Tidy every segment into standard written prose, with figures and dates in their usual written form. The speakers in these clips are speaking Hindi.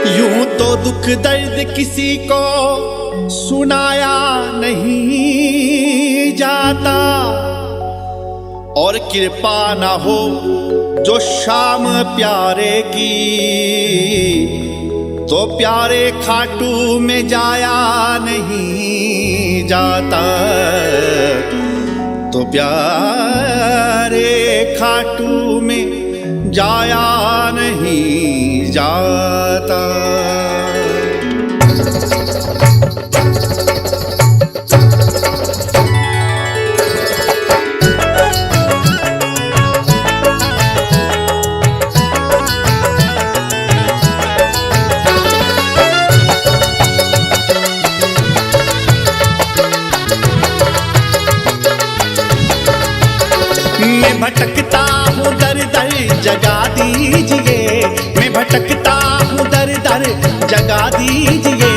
यूं तो दुख दर्द किसी को सुनाया नहीं जाता, और कृपा ना हो जो शाम प्यारे की, तो प्यारे खाटू में जाया नहीं जाता, तो प्यारे खाटू में जाया नहीं जाता। मैं भटकता हूँ दर दर जगा दीजिए, मैं भटकता हूँ दर दर जगा दीजिए,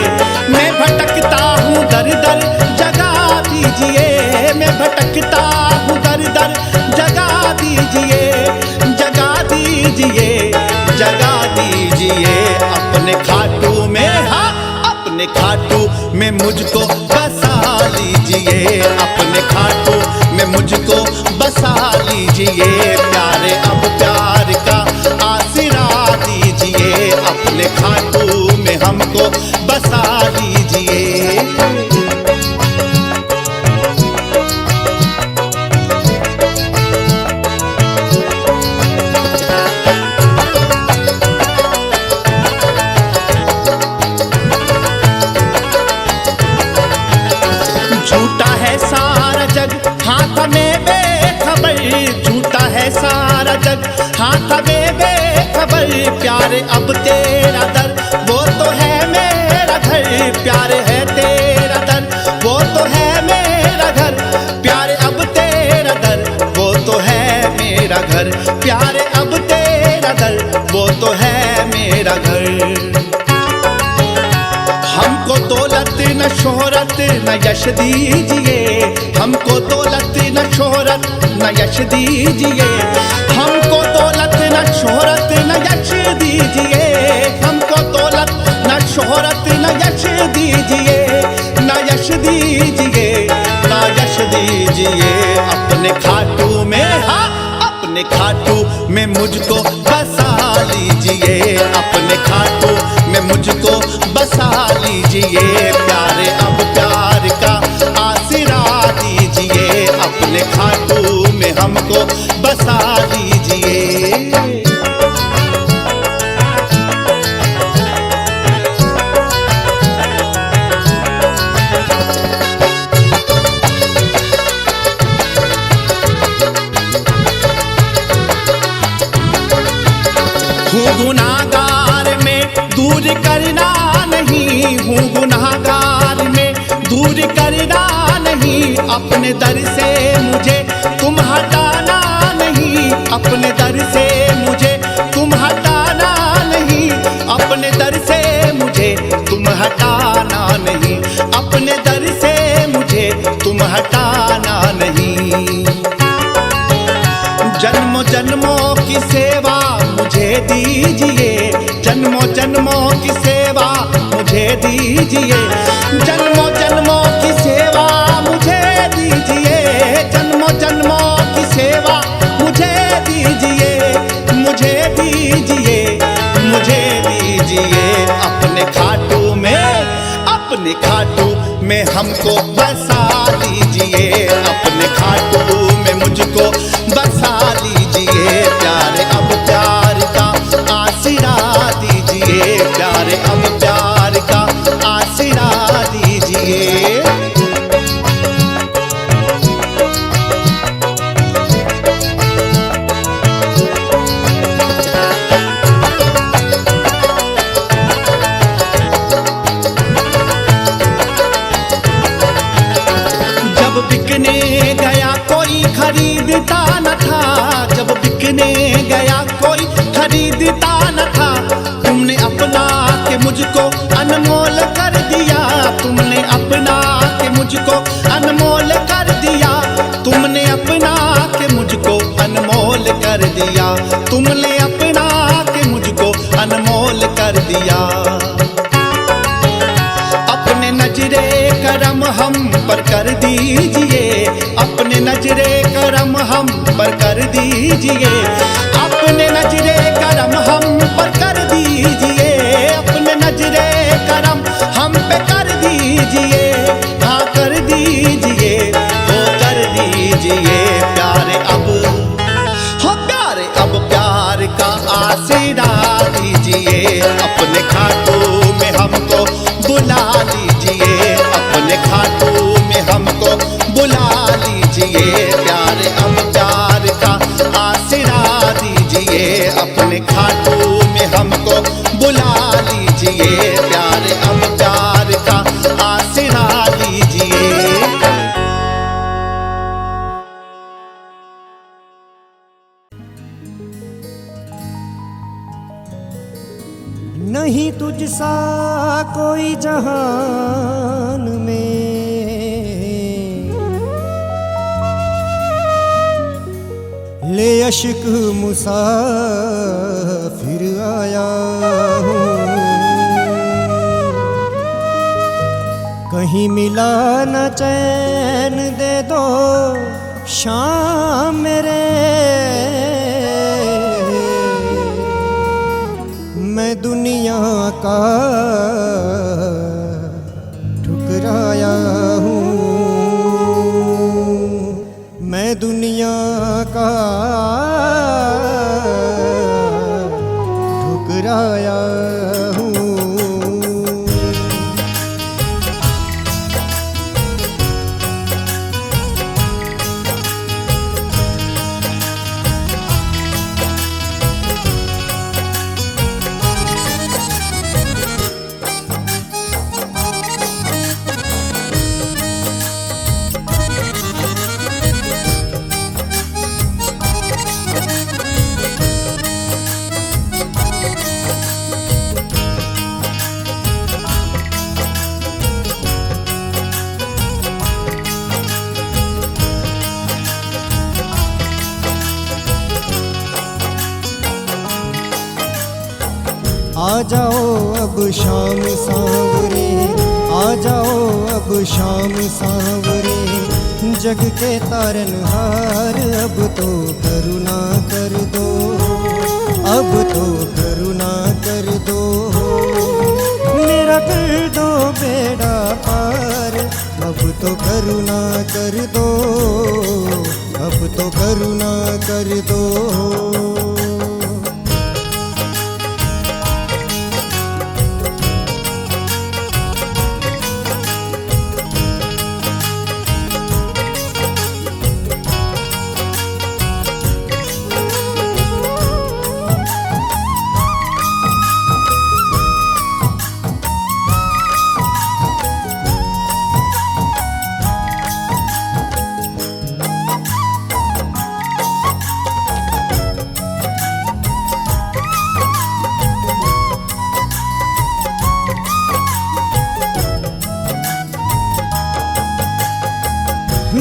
मैं भटकता हूँ दर दर जगा दीजिए, मैं भटकता हूँ दर दर जगा दीजिए, जगा दीजिए, जगा दीजिए अपने खाटू में, हाँ अपने खाटू में मुझको बसा लीजिए, अपने खाटू में मुझको बसा लीजिए, प्यारे अब प्यार का आसरा दीजिए, अपने खाटू में हमको बसा लीजिए। झूठा है सारा जग हाथ में बेखबर, झूठा है सारा जग हाथ में बेखबर, प्यारे अब तेरा दर वो तो है मेरा घर, प्यारे है तेरा दर वो तो है मेरा घर, प्यारे अब तेरा दर वो तो है मेरा घर, प्यारे अब तेरा दर वो तो है मेरा घर। हमको दौलत न शोहरत न यश दीजिए, हमको दौलत न शोहरत न यश दीजिए, हमको दौलत न शोहरत न यश दीजिए, हमको दौलत न शोहरत न यश दीजिए, न यश दीजिए, न यश दीजिए अपने खाटू में, हाँ अपने खाटू में मुझको बसा लीजिए, अपने खाटू में मुझको बसा लीजिए, प्यारे अब प्यार का आसरा दीजिए, अपने खाटू में हमको बसा लीजिए। हूँ गुनाहगार में दूर करना नहीं, हूँ गुनाहगार में दूर करना नहीं, अपने दर से मुझे तुम हटाना नहीं, अपने दर से मुझे तुम हटाना नहीं, अपने दर से मुझे तुम हटाना नहीं, अपने दर से मुझे तुम हटाना नहीं। जन्मों जन्मों की सेवा मुझे दीजिए, जन्मों जन्मों की सेवा मुझे दीजिए, जन्मों जन्मों की सेवा मुझे दीजिए, जन्मों जन्मों की सेवा मुझे दीजिए, मुझे दीजिए, मुझे दीजिए अपने खाटू में, अपने खाटू में हमको बसा लीजिए, अपने खाटू में मुझको बसा लीजिए, प्यारे अब प्यार का आसरा दीजिए, प्यारे अब प्यार का आसरा दीजिए। जब बिकने गया कोई खरीदता न था, जब बिकने गया कोई खरीदता न था, तुमने अपना के मुझको अनमोल कर दिया, तुमने अपना के मुझको अनमोल कर दिया, तुमने अपना के मुझको अनमोल कर दिया, तुमने अपना के मुझको अनमोल कर दिया। कर दीजिए, अपने नजरे करम हम पर कर दीजिए, अपने नजरे करम हम पर कर दीजिए, अपने नजरे करम हम पे कर दीजिए, हाँ कर दीजिए, वो कर दीजिए प्यारे अब, हो प्यारे अब प्यार का आशीरा दीजिए, अपने खाटू में हमको बुला लीजिए, अपने खाटू में हमको बुला लीजिए, प्यारे अब प्यार का आशीरा दीजिए, अपने खाटू में हमको बुला लीजिए, प्यारे अब प्यार का आशीरा दीजिए। नहीं तुझसा कोई जहान में, ले अश्क मुसाफिर आया हूँ, कहीं मिला न चैन दे दो शाम मेरे, मैं दुनिया का ठुकराया हूँ, मैं दुनिया का ठुकराया हूँ। आ जाओ अब शाम सांवरे, आ जाओ अब शाम सांवरे, जग के तारनहार अब तो करुणा कर दो, अब तो करुणा कर दो, मेरा कर दो बेड़ा पार, अब तो करुणा कर दो, अब तो करुणा कर दो।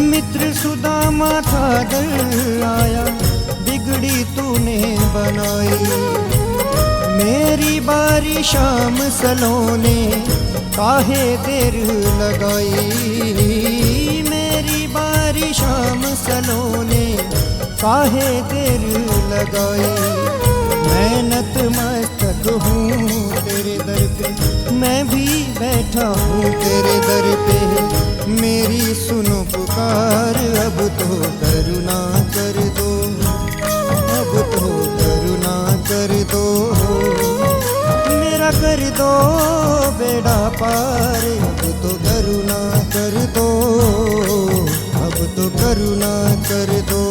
मित्र सुदामा था दर आया, बिगड़ी तूने बनाई, मेरी बारी शाम सलोने काहे देर लगाई, मेरी बारी शाम सलोने काहे देर लगाई, मैं नतमस्तक हूँ तेरे दर पे, मैं भी बैठा हूँ तेरे दर पे, मेरी सुनो पुकार, अब तो करुणा कर दो, अब तो करुणा कर दो, मेरा कर दो बेड़ा पार, अब तो करुणा कर दो, अब तो करुणा कर दो।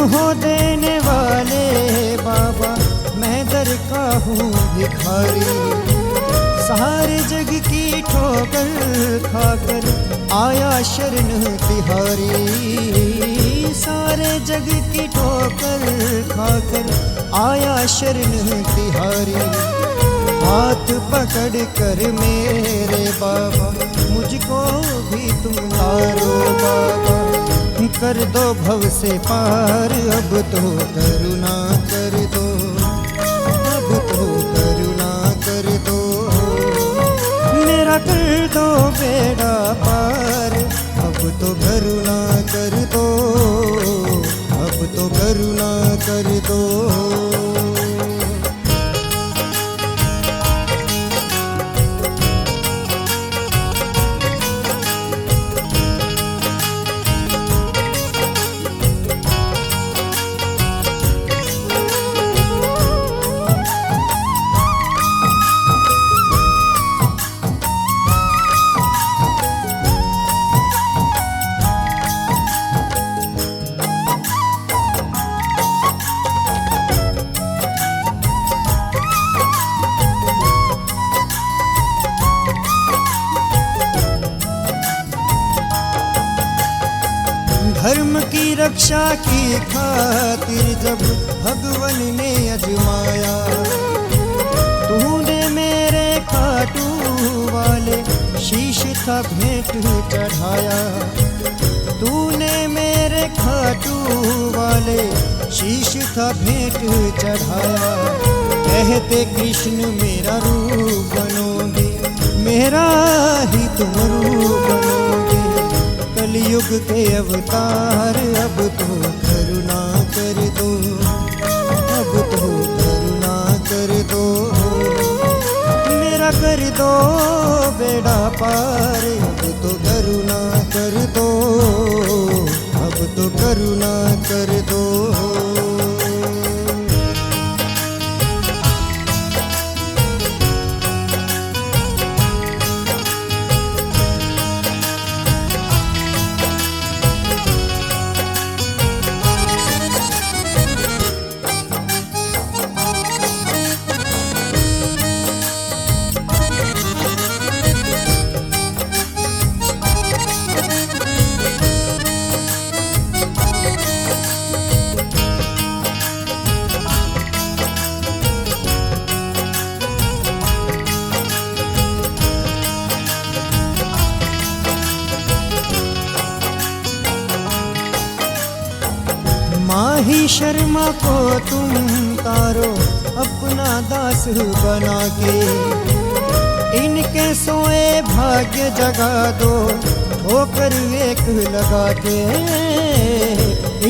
हो देने वाले बाबा, मैं दर का हूँ भिखारी। सारे जग की ठोकर खाकर आया शरण तिहारी। सारे जग की ठोकर खाकर आया शरण तिहारी। हाथ पकड़ कर मेरे बाबा, मुझको भी तुम तारो बाबा। कर दो भव से पार, अब तो करुणा कर दो, अब तो करुणा कर दो। मेरा कर दो बेड़ा पार, अब तो करुणा कर दो, अब तो करुणा कर दो। धर्म की रक्षा की खातिर जब भगवन ने अजमाया, तूने मेरे खाटू वाले शीश था भेंट चढ़ाया। तूने मेरे खाटू वाले शीश था भेंट चढ़ाया। कहते कृष्ण मेरा रूप बनोगे, मेरा ही तुम रूप बनोगे। कलयुग के अवतार, अब तो करुणा कर दो, अब तो करुणा कर दो। मेरा कर दो बेड़ा पार, अब तो करुणा कर दो, अब तो करुणा कर दो। माही शर्मा को तुम तारो अपना दास बना के। इनके सोए भाग्य जगा दो, ठोकर एक लगा के।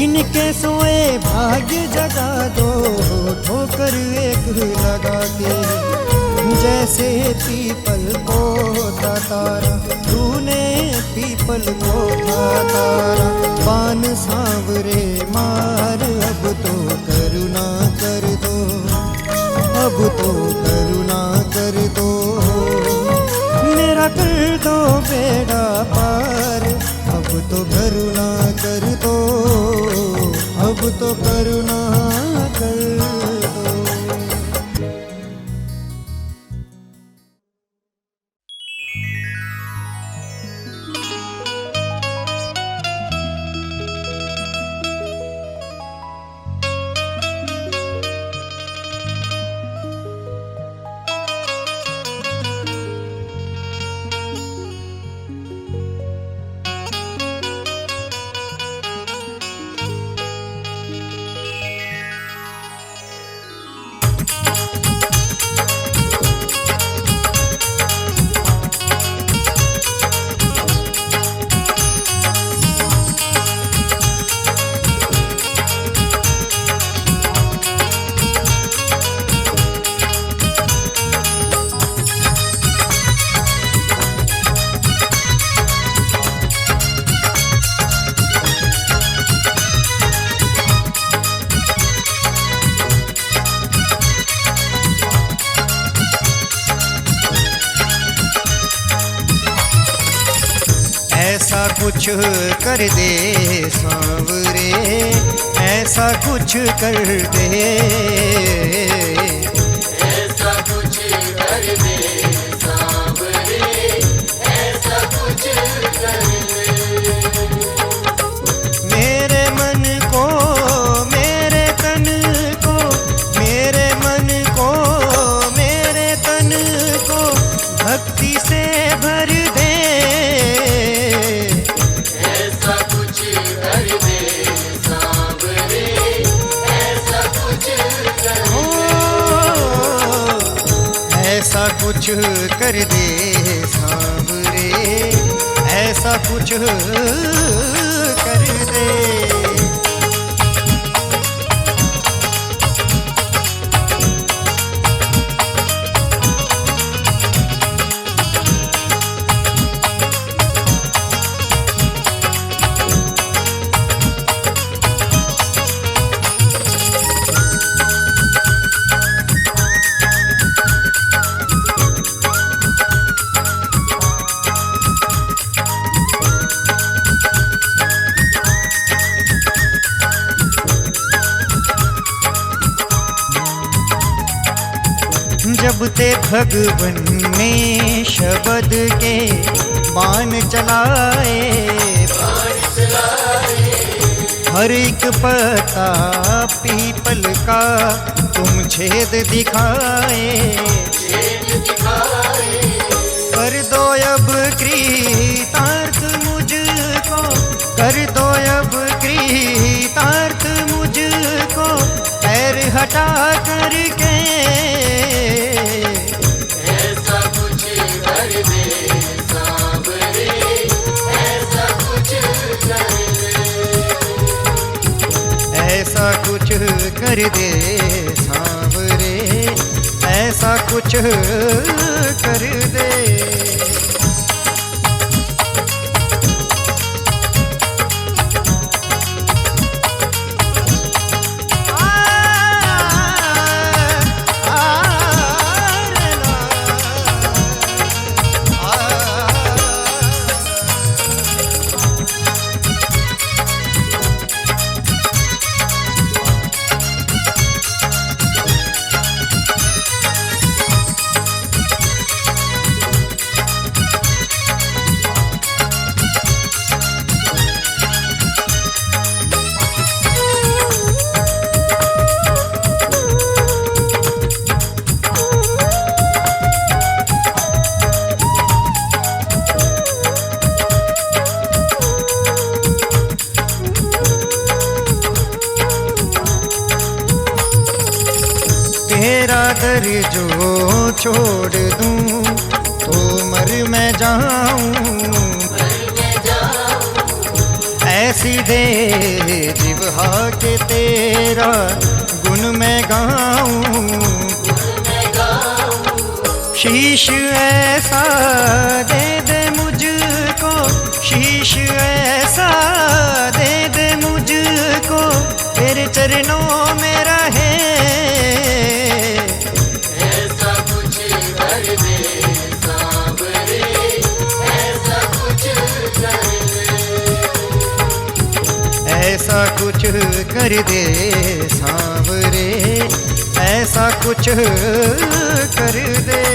इनके सोए भाग्य जगा दो, ठोकर एक लगा के। जैसे पीपल को था तारा, तूने पीपल को था तारा। पान सांवरे मार, अब तो करुणा कर दो, अब तो करुणा कर दो। मेरा कर दो बेड़ा पार, अब तो करुणा कर दो, अब तो करुणा कर दो। ऐसा कुछ कर दे सांवरे, ऐसा कुछ कर दे, ऐसा कुछ कर दे सांवरे, ऐसा कुछ कर दे। मेरे मन को, मेरे तन को, मेरे मन को, मेरे तन को भक्ति से भर दे, ऐसा कुछ कर दे सांवरे, ऐसा कुछ कर दे। ऐसा कुछ कर दे सांवरे, ऐसा कुछ कर दे। जब ते भगवन ने शब्द के बाण चलाए, हर एक पत्ता पीपल का तुम छेद दिखाए, कर दो अब कृतार्थ मुझको, कर दो अब कृतार्थ मुझको, पैर हटा करके, ऐसा कुछ कर दे सांवरे, ऐसा कुछ कर दे। ऐसा कुछ कर दे सांवरे, ऐसा कुछ कर दे। तेरा दर जो छोड़ दूं तो मर मैं जाऊं, ऐसी दे जिह्वा के तेरा गुण मैं गाऊं, शीश ऐसा दे दे मुझको, शीश ऐसा दे दे मुझको, तेरे चरणों में रहे, ऐसा कुछ कर दे सांवरे, ऐसा कुछ कर दे। ऐसा कुछ कर दे सांवरे, ऐसा कुछ कर दे।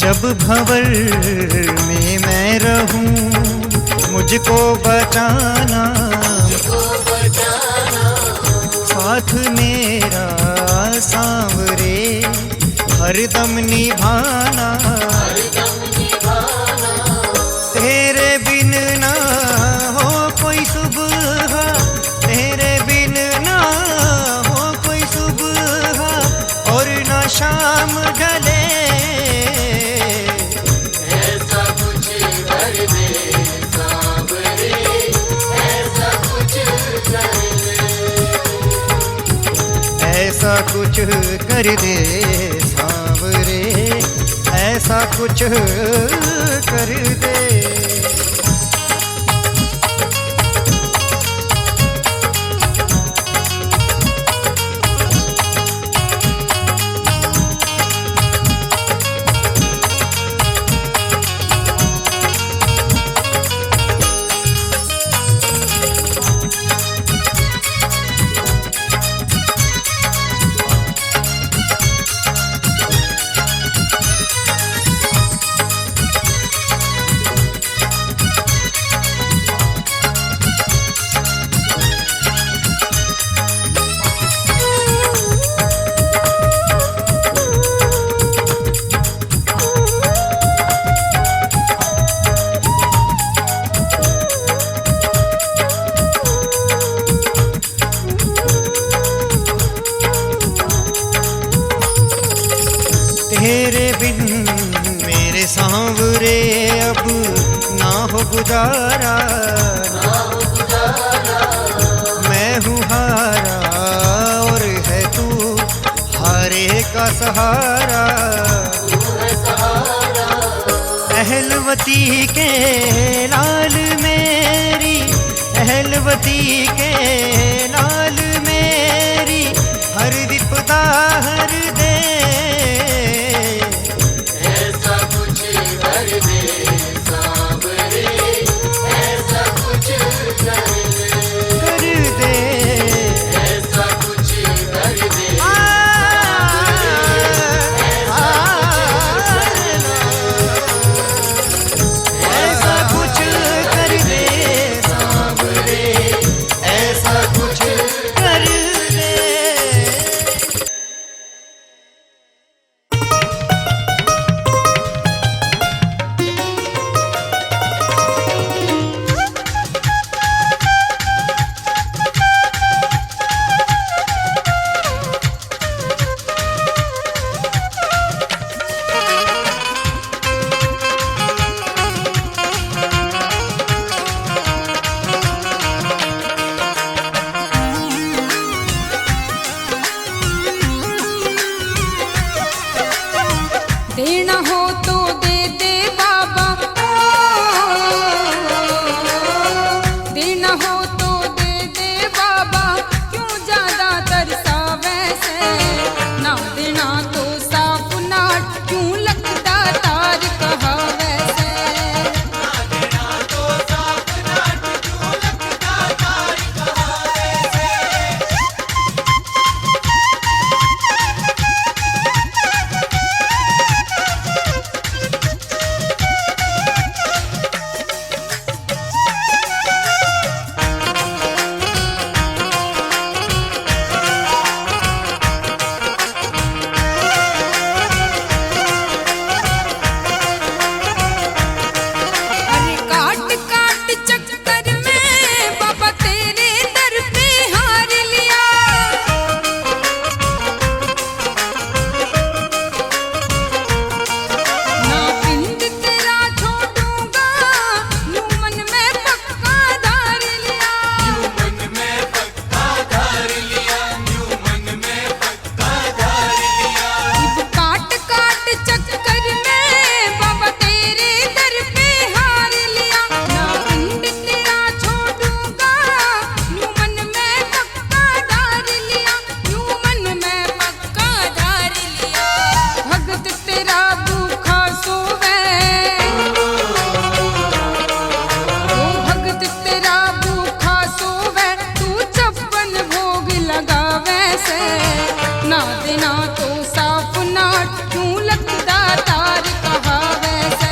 जब भंवर में मैं रहूं मुझको बचाना, साथ मेरा सांवरे हरदम निभाना, तेरे बिन ना हो कोई सुबह, तेरे बिन ना हो कोई सुबह और ना शाम ढले, ऐसा कुछ कर दे सांवरे, ऐसा कुछ कर दे। तेरे बिन मेरे सांवरे अब ना हो गुजारा, मैं हूँ हारा और है तू हारे का सहारा। अहलवती के लाल मेरी, अहलवती के लाल मेरी हर विपदा हर दे। ऐसा कुछ कर दे सांवरे, ऐसा कुछ कर दे, ऐसा कुछ कर दे। ऐसा कुछ कर दे सांवरे, ऐसा कुछ कर दे। देना हो तो दे दे बाबा, देना हो तो दे दे बाबा, क्यों ज्यादा तरसा वैसे। ना देना तो साफ नाट, क्यों लगता तार कहा वैसे। अरे काट काट चक्कर में बाबा तेरे दर पे हार लिया। ना पिंड तेरा छोड़ूंगा, यूं मन में पक्का धार लिया। मन में पक्का धार लिया, यूं मन में पक्का धार लिया। इब काट काट चक्कर में बाबा तेरे दर पे हार लिया। ना पिंड तेरा छोड़ूंगा, यूं मन में पक्का धार लिया, यूं मन में पक्का धार लिया। भगत तेरा भूखा सोवे, ओ भगत तेरा भूखा सोवे, तू 56 भोग लगावे से। ना देना तो साफ नाट, क्यों लगता तार कहा वैसे।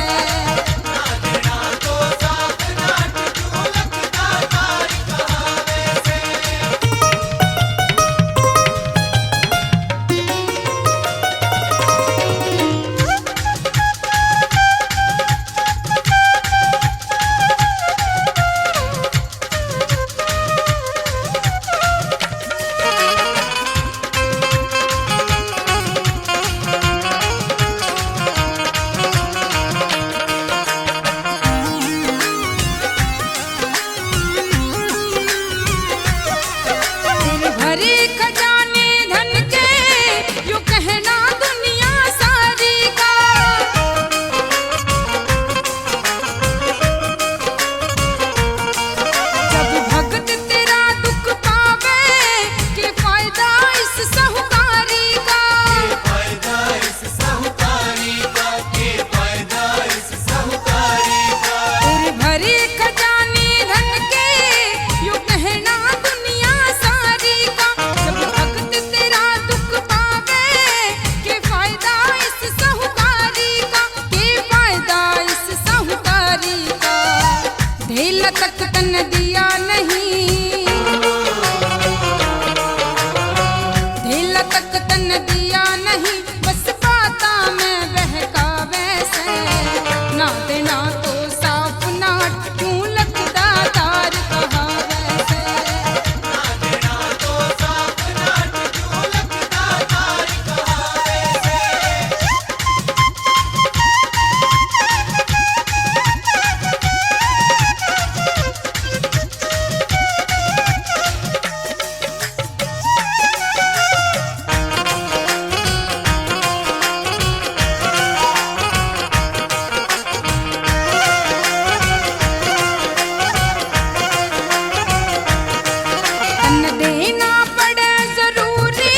तन देना पड़े जरूरी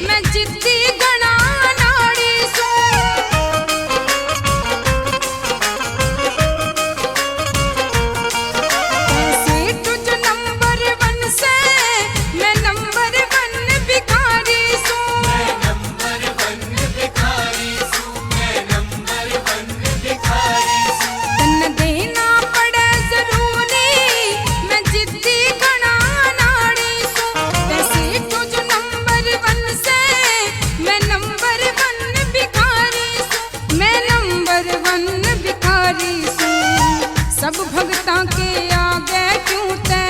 मैं जिद्दी घना नाड़ी सू ऐसे तुझ नंबर 1 से मैं नंबर 1 भिखारी सू नंबर 1 भिखारी सू मैं नंबर 1 भिखारी सू तन देना पड़े जरूरी मैं जिद्दी घना नाड़ी सू ऐसे तुझ नंबर 1 से मैं नंबर 1 भिखारी सू मैं नंबर 1 भिखारी सू सब भगतां के आगे क्यों तै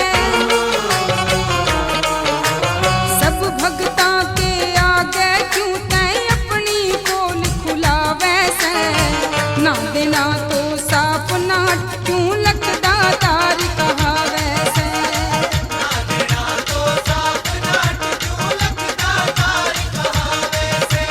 सब भगतां के आगे क्यों तै अपनी पोल खुलावे से ना देना तो साफ नाट क्यों लगदा तार कहावे से तो साफ नाट क्यों लगता तार कहावे से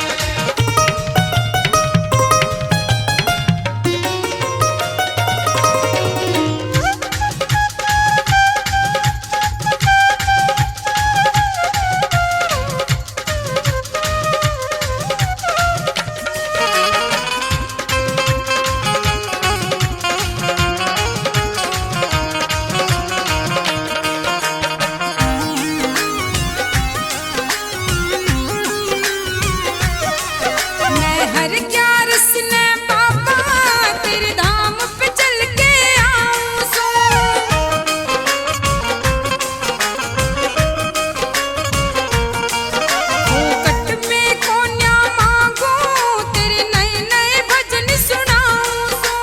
मैं हर ग्यारस ने बाबा तेरे धाम पे चल के आऊं सो फोकट में कोन्या मांगू तेरे नए नए भजन सुनाऊं सो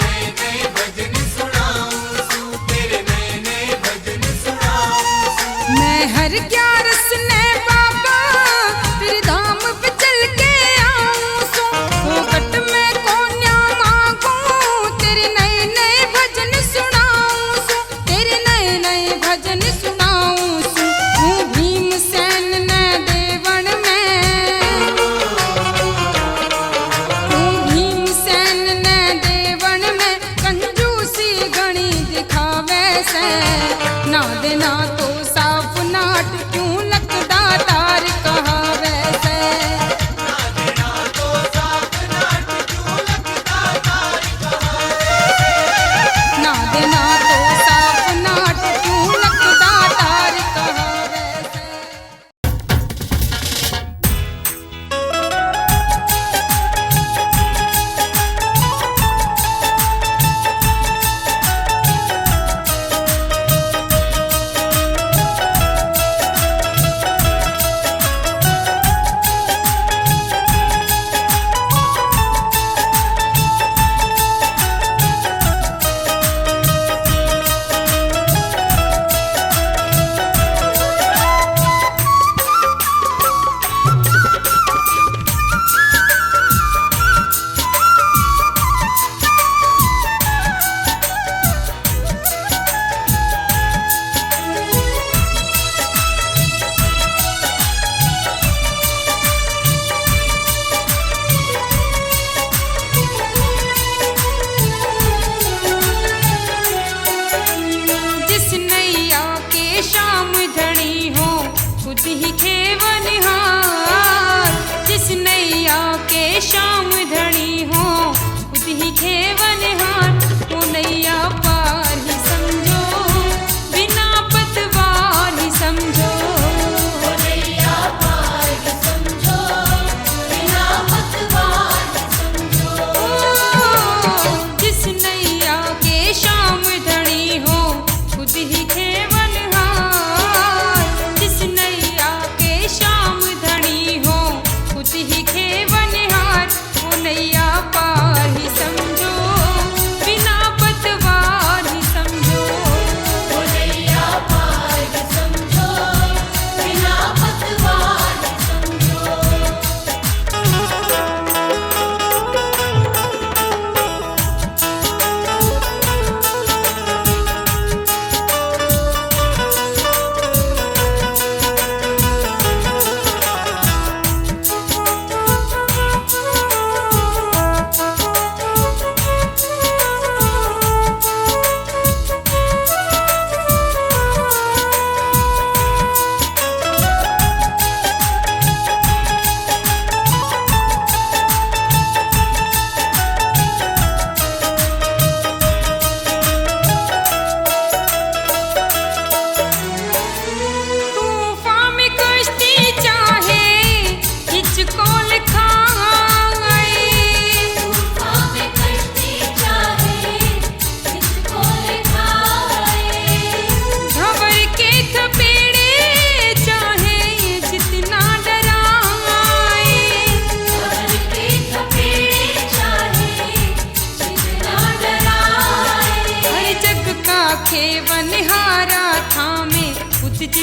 नए नए भजन सुनाऊं सू तेरे नए नए भजन सुनाऊं सू मैं हर ग्यारस ने बाबा तेरे धाम पे चल के आऊं सो फोकट में कोन्या मांगू तेरे नए नए भजन सुनाऊं सो तेरे नए नए भजन सुनाऊं सो हूँ भीमसेन ने देवण में हूँ भीमसेन ने देवण में कंजूसी घणी दिखावे से ना देना तो साफ नाट क्यों लगदा तार कहावे से तो साफ नाट क्यों लगता तार कहावे से ना देना तो साफ नाट क्यों लगदा तार कहावे से जिस नैया के शाम धनी हो खुद ही खेवनहार जिस नैया के शाम धनी हो खुद ही खेवनहार वो नैया पार ही समझो बिना पतवार ही समझो नैया पार ही समझो बिना पतवार ही समझो जिस नैया के शाम धनी हो खुद ही खेवनहार जिस नैया के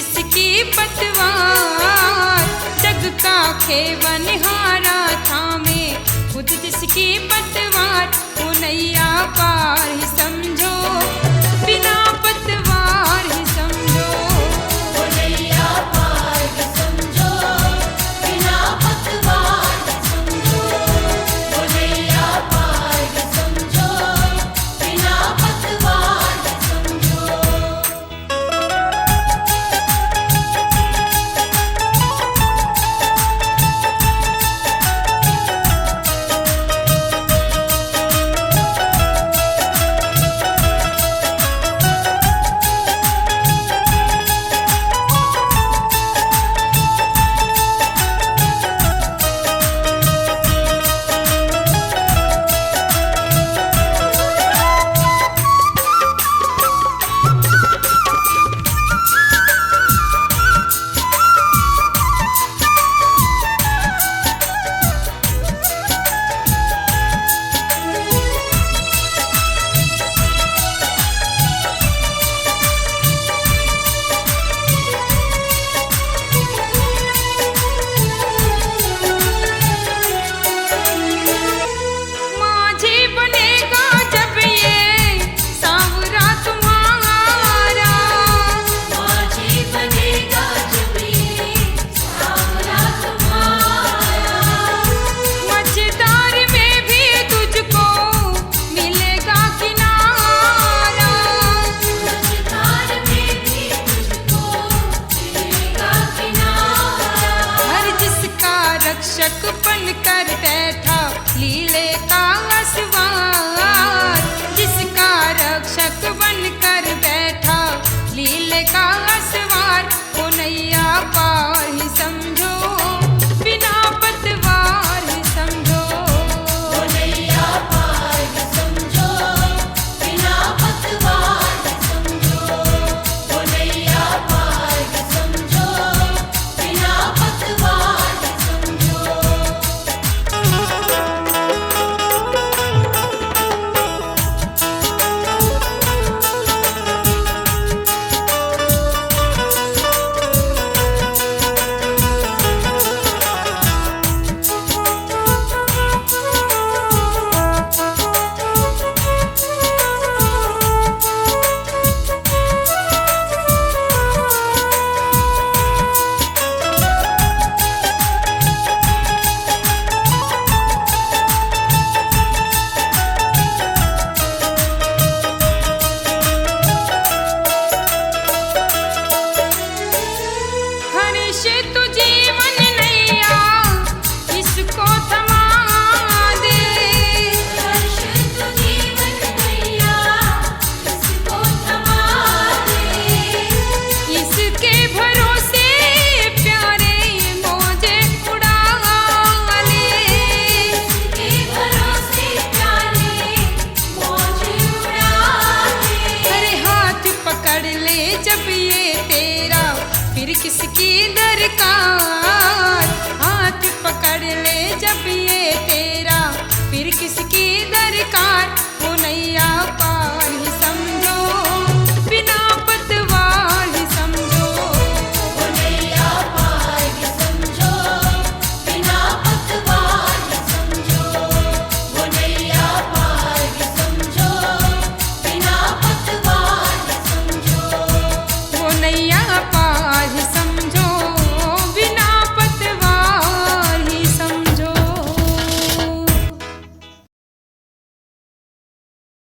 जिसकी पतवार जग का खेवनहारा थामे, खुद जिसकी पतवार वो नैया पार ही समझो, बिना पतवार ही समझो। नैया पार ही समझो, बिना पतवार ही समझो। नैया पार ही समझो, बिना पतवार ही समझो। माझी बनेगा जब ये सांवरा तुम्हारा, माझी बनेगा जब ये सांवरा तुम्हारा। मझधार में भी तुझको मिलेगा किनारा। मझधार में भी तुझको मिलेगा किनारा। हर जिसका रक्षक बनकर बैठा लीले का असवार, जिसका रक्षक बनकर बैठा लीले का असवार, वो नैया पार ही समझो, बिना पतवार ही समझो। नैया पार ही समझो, बिना पतवार ही समझो। नैया पार ही समझो, बिना पतवार ही समझो। हर्ष तू जीवन नैया इसको थमा दे, हर्ष तू जीवन नैया इसको थमा दे। इसके भरोसे प्यारे मौजे उड़ा ले। इसके भरोसे प्यारे मौज उड़ा दे। अरे हाथ पकड़ ले जब ये तेरा फिर किसकी दरकार, हाथ पकड़ ले जब ये तेरा फिर किसकी दरकार, वो नैया